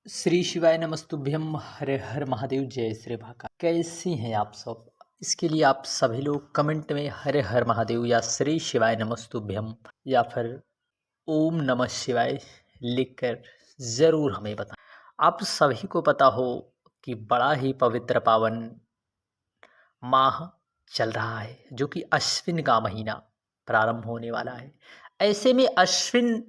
श्री शिवाय नमस्तुभ्यम हरे हर महादेव जय श्री महाकाल। कैसी हैं आप सब? इसके लिए आप सभी लोग कमेंट में हरे हर महादेव या श्री शिवाय नमस्तुभ्यम या फिर ओम नमः शिवाय लिखकर ज़रूर हमें बताएं। आप सभी को पता हो कि बड़ा ही पवित्र पावन माह चल रहा है, जो कि अश्विन का महीना प्रारंभ होने वाला है। ऐसे में अश्विन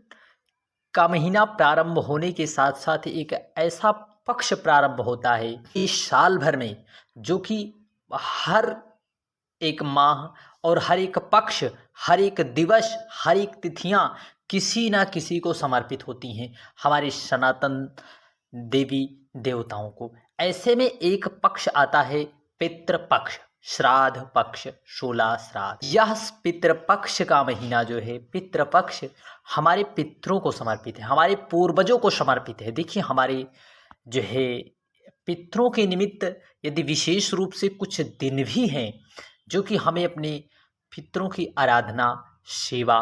का महीना प्रारंभ होने के साथ साथ एक ऐसा पक्ष प्रारंभ होता है इस साल भर में, जो कि हर एक माह और हर एक पक्ष, हर एक दिवस, हर एक तिथियां किसी ना किसी को समर्पित होती हैं, हमारे सनातन देवी देवताओं को। ऐसे में एक पक्ष आता है पितृ पक्ष, श्राद्ध पक्ष, 16 श्राद्ध। यह पितृ पक्ष का महीना जो है, पितृ पक्ष हमारे पितरों को समर्पित है, हमारे पूर्वजों को समर्पित है। देखिए, हमारे जो है पितरों के निमित्त यदि विशेष रूप से कुछ दिन भी हैं, जो कि हमें अपने पितरों की आराधना, सेवा,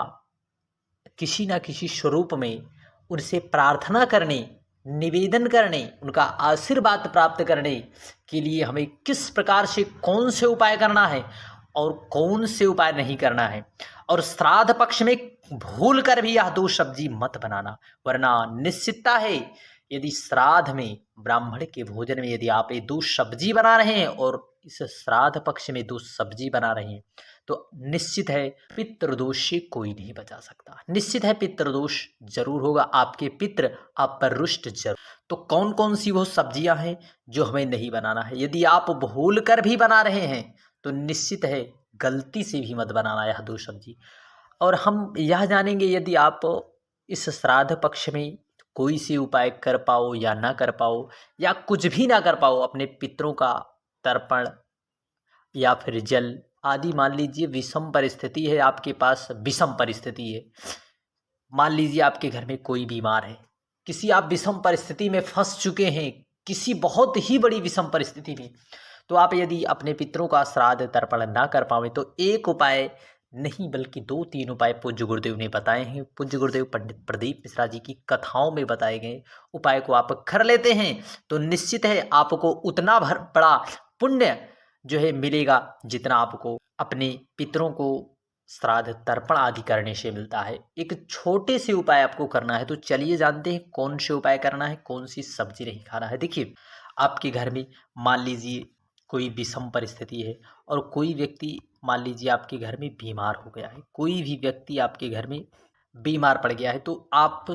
किसी न किसी स्वरूप में उनसे प्रार्थना करने, निवेदन करने, उनका आशीर्वाद प्राप्त करने के लिए हमें किस प्रकार से कौन से उपाय करना है और कौन से उपाय नहीं करना है। और श्राद्ध पक्ष में भूल कर भी यह 2 सब्जी मत बनाना, वरना निश्चितता है यदि श्राद्ध में, ब्राह्मण के भोजन में यदि आप ये 2 सब्जी बना रहे हैं और इस श्राद्ध पक्ष में 2 सब्जी बना रहे हैं, तो निश्चित है पितृदोष से कोई नहीं बचा सकता। निश्चित है पितृदोष जरूर होगा, आपके पितृ आप पर रुष्ट जरूर। तो कौन कौन सी वो सब्जियां हैं जो हमें नहीं बनाना है? यदि आप भूल कर भी बना रहे हैं तो निश्चित है गलती से भी मत बनाना यह 2 सब्जी। और हम यह जानेंगे, यदि आप इस श्राद्ध पक्ष में कोई सी उपाय कर पाओ या ना कर पाओ, या कुछ भी ना कर पाओ, अपने पितरों का तर्पण या फिर जल आदि, मान लीजिए विषम परिस्थिति है, आपके पास विषम परिस्थिति है, मान लीजिए आपके घर में कोई बीमार है, किसी आप विषम परिस्थिति में फंस चुके हैं, किसी बहुत ही बड़ी विषम परिस्थिति में, तो आप यदि अपने पितरों का श्राद्ध तर्पण ना कर पावे तो एक उपाय नहीं बल्कि 2-3 उपाय पूज्य गुरुदेव ने बताए हैं। पूज्य गुरुदेव पंडित प्रदीप मिश्रा जी की कथाओं में बताए गए उपाय को आप कर लेते हैं तो निश्चित है आपको उतना बड़ा पुण्य जो है मिलेगा, जितना आपको अपने पितरों को श्राद्ध तर्पण आदि करने से मिलता है। एक छोटे से उपाय आपको करना है, तो चलिए जानते हैं कौन से उपाय करना है, कौन सी सब्जी नहीं खाना है। देखिए, आपके घर में मान लीजिए कोई विषम परिस्थिति है और कोई व्यक्ति मान लीजिए आपके घर में बीमार हो गया है, कोई भी व्यक्ति आपके घर में बीमार पड़ गया है, तो आप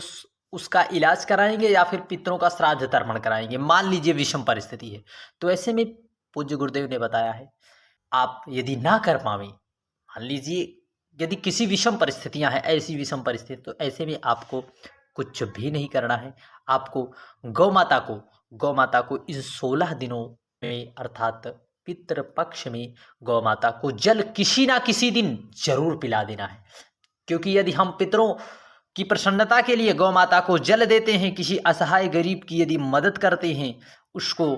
उसका इलाज कराएंगे या फिर पितरों का श्राद्ध तर्पण कराएंगे? मान लीजिए विषम परिस्थिति है, तो ऐसे में पूज्य गुरुदेव ने बताया है, आप यदि ना कर पावे, मान लीजिए यदि किसी विषम परिस्थितियां हैं, ऐसी विषम परिस्थिति, तो ऐसे में आपको कुछ भी नहीं करना है। आपको गौ माता को इस 16 दिनों में, अर्थात पितृपक्ष में, गौ माता को जल किसी ना किसी दिन जरूर पिला देना है। क्योंकि यदि हम पितरों की प्रसन्नता के लिए गौ माता को जल देते हैं, किसी असहाय गरीब की यदि मदद करते हैं, उसको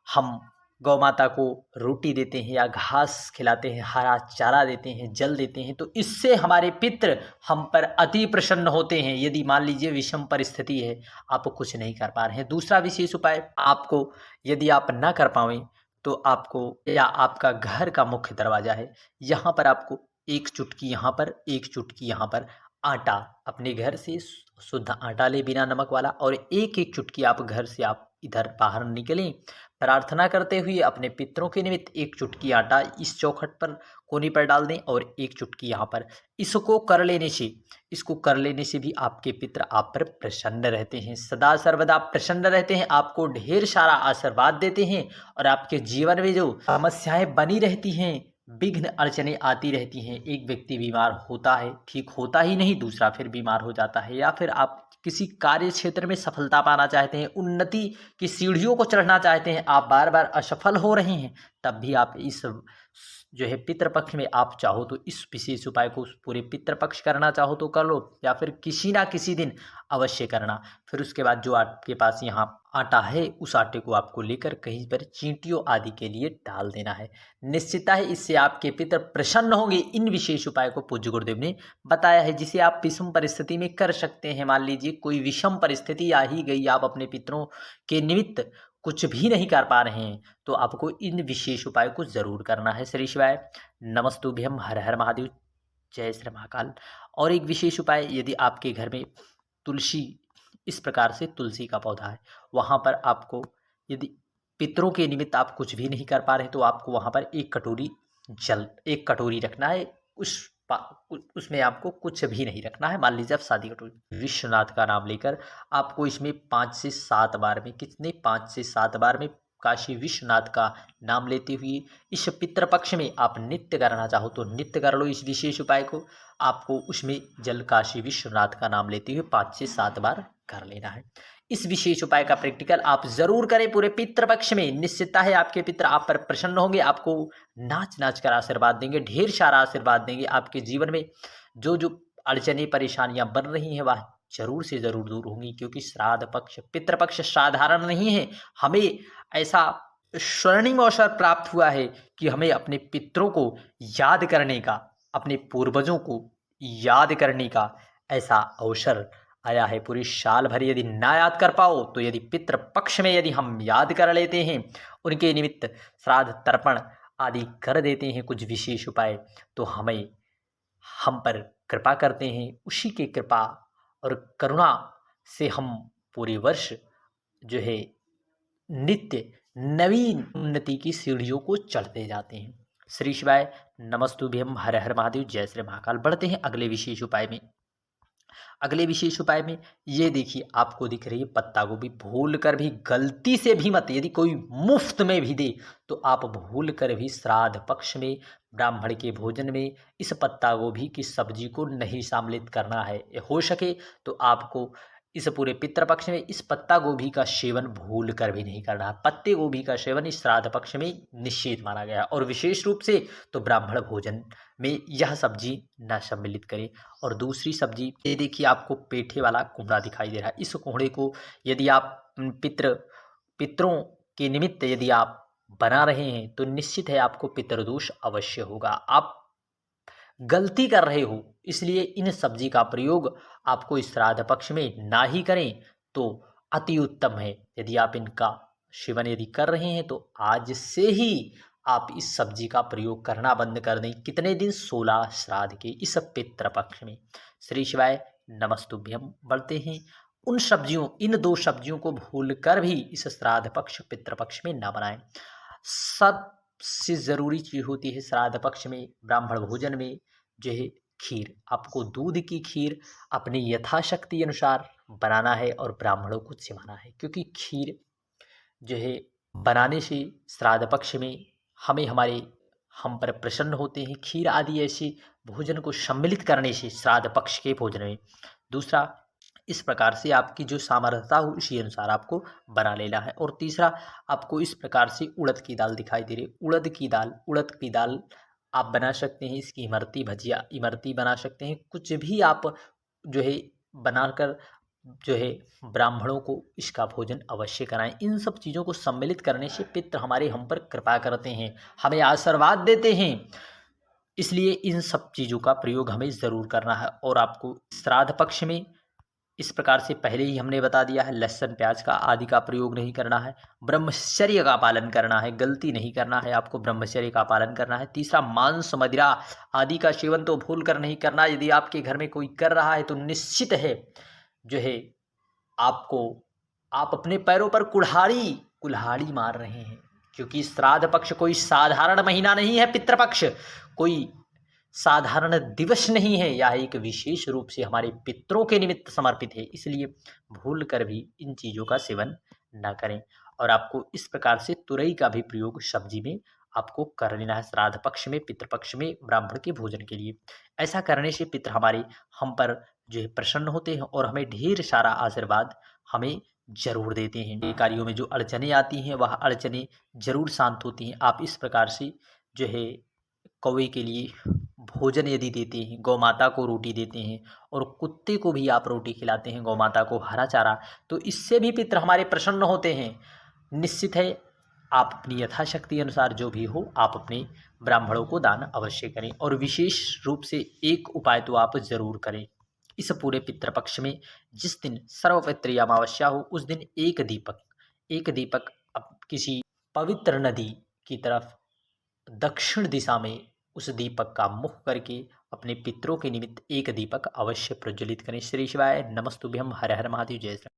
हम गौ माता को रोटी देते हैं या घास खिलाते हैं, हरा चारा देते हैं, जल देते हैं, तो इससे हमारे पितृ हम पर अति प्रसन्न होते हैं। यदि मान लीजिए विषम परिस्थिति है, आप कुछ नहीं कर पा रहे हैं, दूसरा विशेष उपाय आपको, यदि आप ना कर पाएं तो आपको, या आपका घर का मुख्य दरवाजा है, यहाँ पर आपको 1 चुटकी यहाँ पर, 1 चुटकी यहाँ पर आटा, अपने घर से शुद्ध आटा ले बिना नमक वाला, और 1-1 चुटकी आप घर से आप इधर बाहर निकलें, प्रार्थना करते हुए अपने पितरों के निमित्त 1 चुटकी आटा इस चौखट पर, कोनी पर डाल दें और 1 चुटकी यहाँ पर। इसको कर लेने से भी आपके पितर आप पर प्रसन्न रहते हैं, सदा सर्वदा प्रसन्न रहते हैं, आपको ढेर सारा आशीर्वाद देते हैं, और आपके जीवन में जो समस्याएं बनी रहती हैं, विघ्न अड़चने आती रहती हैं, एक व्यक्ति बीमार होता है, ठीक होता ही नहीं, दूसरा फिर बीमार हो जाता है, या फिर आप किसी कार्य क्षेत्र में सफलता पाना चाहते हैं, उन्नति की सीढ़ियों को चढ़ना चाहते हैं, आप बार बार असफल हो रहे हैं, तब भी आप इस जो है पितृपक्ष में आप चाहो तो इस विशेष उपाय को पूरे पितृपक्ष करना चाहो तो कर लो, या फिर किसी ना किसी दिन अवश्य करना। फिर उसके बाद जो आपके पास यहाँ आटा है उस आटे को आपको लेकर कहीं पर चींटियों आदि के लिए डाल देना है। निश्चितता है इससे आपके पितर प्रसन्न होंगे। इन विशेष उपाय को पूज्य गुरुदेव ने बताया है, जिसे आप विषम परिस्थिति में कर सकते हैं। मान लीजिए कोई विषम परिस्थिति आ ही गई, आप अपने पितरों के निमित्त कुछ भी नहीं कर पा रहे हैं, तो आपको इन विशेष उपाय को जरूर करना है। श्री शिवाय नमस्तुभ्यम, हर हर महादेव, जय श्री महाकाल। और एक विशेष उपाय, यदि आपके घर में तुलसी, इस प्रकार से तुलसी का पौधा है, वहाँ पर आपको यदि पितरों के निमित्त आप कुछ भी नहीं कर पा रहे तो आपको वहाँ पर एक कटोरी रखना है। उसमें आपको कुछ भी नहीं रखना है। मान लीजिए आप शादी कटोरी, विश्वनाथ का नाम लेकर आपको इसमें 5 से 7 बार में, कितने 5 से 7 बार में काशी विश्वनाथ का नाम लेते हुए इस पितृपक्ष में आप नित्य करना चाहो तो नित्य कर लो इस विशेष उपाय को। आपको उसमें जल काशी विश्वनाथ का नाम लेते हुए 5 से 7 बार कर लेना है। इस विशेष उपाय का प्रैक्टिकल आप जरूर करें पूरे पितृपक्ष में। निश्चितता है आपके पितर आप पर प्रसन्न होंगे, आपको नाच नाच कर आशीर्वाद देंगे, ढेर सारा आशीर्वाद देंगे। आपके जीवन में जो जो अड़चने परेशानियां बन रही हैं वह जरूर से जरूर दूर होंगी, क्योंकि श्राद्ध पक्ष पितृपक्ष साधारण नहीं है। हमें ऐसा स्वर्णिम अवसर प्राप्त हुआ है कि हमें अपने पितरों को याद करने का, अपने पूर्वजों को याद करने का ऐसा अवसर आया है। पूरी साल भर यदि ना याद कर पाओ तो यदि पितृपक्ष में यदि हम याद कर लेते हैं, उनके निमित्त श्राद्ध तर्पण आदि कर देते हैं कुछ विशेष उपाय, तो हम पर कृपा करते हैं। उसी के कृपा और करुणा से हम पूरे वर्ष जो है नित्य नवीन उन्नति की सीढ़ियों को चढ़ते जाते हैं। श्री शिवाय नमस्तुभ्यम, हर हर महादेव, जय श्री महाकाल। बढ़ते हैं अगले विशेष उपाय में। अगले विशेष उपाय में ये देखिए, आपको दिख रही है पत्ता गोभी, भूल कर भी गलती से भी मत, यदि कोई मुफ्त में भी दे तो आप भूल कर भी श्राद्ध पक्ष में ब्राह्मण के भोजन में इस पत्ता गोभी की सब्जी को नहीं शामिल करना है। हो सके तो आपको इस पूरे पितृपक्ष में इस पत्ता गोभी का सेवन भूल कर भी नहीं करना है। पत्ते गोभी का सेवन इस श्राद्ध पक्ष में निषेध माना गया है, और विशेष रूप से तो ब्राह्मण भोजन में यह सब्जी न सम्मिलित करें। और दूसरी सब्जी, ये देखिए आपको पेठे वाला कुमड़ा दिखाई दे रहा है। इस कुमड़े को यदि आप पितरों के निमित्त यदि आप बना रहे हैं तो निश्चित है आपको पितृदोष अवश्य होगा। आप गलती कर रहे हो, इसलिए इन सब्जी का प्रयोग आपको इस श्राद्ध पक्ष में ना ही करें तो अति उत्तम है। यदि आप इनका सेवन यदि कर रहे हैं तो आज से ही आप इस सब्जी का प्रयोग करना बंद कर दें। कितने दिन? 16 श्राद्ध के इस पितृपक्ष में। श्री शिवाय नमस्तुभ्यम। बढ़ते हैं उन सब्जियों, इन 2 सब्जियों को भूल कर भी इस श्राद्ध पक्ष पितृपक्ष में ना बनाएं। सबसे जरूरी चीज होती है श्राद्ध पक्ष में ब्राह्मण भोजन में जो है खीर। आपको दूध की खीर अपनी यथाशक्ति अनुसार बनाना है और ब्राह्मणों को खिलाना है, क्योंकि खीर जो है बनाने से श्राद्ध पक्ष में हम पर प्रसन्न होते हैं। खीर आदि ऐसे भोजन को सम्मिलित करने से श्राद्ध पक्ष के भोजन में। दूसरा, इस प्रकार से आपकी जो सामर्थ्यता हो उसी अनुसार आपको बना लेना है। और तीसरा, आपको इस प्रकार से उड़द की दाल दिखाई दे रही, उड़द की दाल आप बना सकते हैं। इसकी इमरती भजिया, इमरती बना सकते हैं। कुछ भी आप जो है बनाकर जो है ब्राह्मणों को इसका भोजन अवश्य कराएं। इन सब चीज़ों को सम्मिलित करने से पितृ हमारे हम पर कृपा करते हैं, हमें आशीर्वाद देते हैं। इसलिए इन सब चीज़ों का प्रयोग हमें ज़रूर करना है। और आपको श्राद्ध पक्ष में इस प्रकार से पहले ही हमने बता दिया है, लहसुन प्याज का आदि का प्रयोग नहीं करना है। ब्रह्मचर्य का पालन करना है, गलती नहीं करना है, आपको ब्रह्मचर्य का पालन करना है। तीसरा, मांस मदिरा आदि का सेवन तो भूल कर नहीं करना। यदि आपके घर में कोई कर रहा है तो निश्चित है जो है आप अपने पैरों पर कुल्हाड़ी मार रहे हैं, क्योंकि श्राद्ध पक्ष कोई साधारण महीना नहीं है। पितृपक्ष कोई साधारण दिवस नहीं है, यह एक विशेष रूप से हमारे पितरों के निमित्त समर्पित है। इसलिए भूल कर भी इन चीज़ों का सेवन न करें। और आपको इस प्रकार से तुरई का भी प्रयोग सब्जी में आपको कर लेना है श्राद्ध पक्ष में, पितृपक्ष में ब्राह्मण के भोजन के लिए। ऐसा करने से पितृ हमारे हम पर जो है प्रसन्न होते हैं और हमें ढेर सारा आशीर्वाद हमें जरूर देते हैं। ये कार्यों में जो अड़चने आती हैं वह अड़चने जरूर शांत होती हैं। आप इस प्रकार से जो है कौवे के लिए भोजन यदि देते हैं, गौ माता को रोटी देते हैं और कुत्ते को भी आप रोटी खिलाते हैं, गौ माता को हरा चारा, तो इससे भी पितृ हमारे प्रसन्न होते हैं। निश्चित है आप अपनी यथाशक्ति अनुसार जो भी हो आप अपने ब्राह्मणों को दान अवश्य करें और विशेष रूप से एक उपाय तो आप जरूर करें। इस पूरे पितृपक्ष में जिस दिन सर्वपितृ अमावस्या हो उस दिन एक दीपक अब किसी पवित्र नदी की तरफ दक्षिण दिशा में उस दीपक का मुख करके अपने पितरों के निमित्त एक दीपक अवश्य प्रज्वलित करें। श्री शिवाय नमस्तुभ्यम। हर हर महादेव। जय श्री